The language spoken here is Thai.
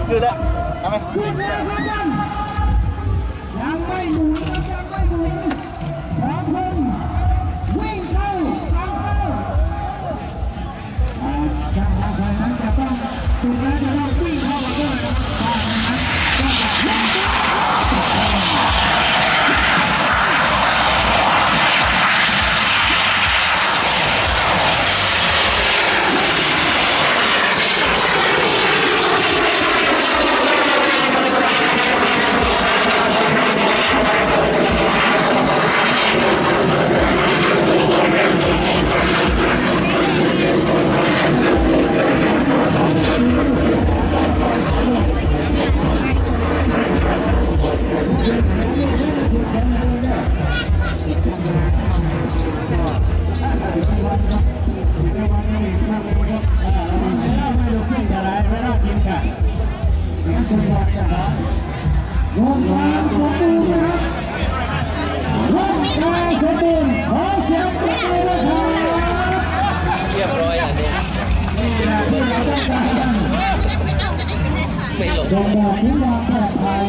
จืดแล้วทำไหม ขึ้นแล้วครับท่านยังไม่หมุนยังไม่หมุนสองคนวิ่งเข้าทางเข้าช่างทางไฟนั้นจะต้องถูกแล้วจะต้องวิ่งเข้ามาด้วยรถมาสมบูรณ์นะครับรถมาสมบูรณ์ขอเสียงปรบมือด้วยครับเรียบร้อยอ่ะนี่แหละที่เราต้องการไม่หลงจงบอกถึงความปลอดภัย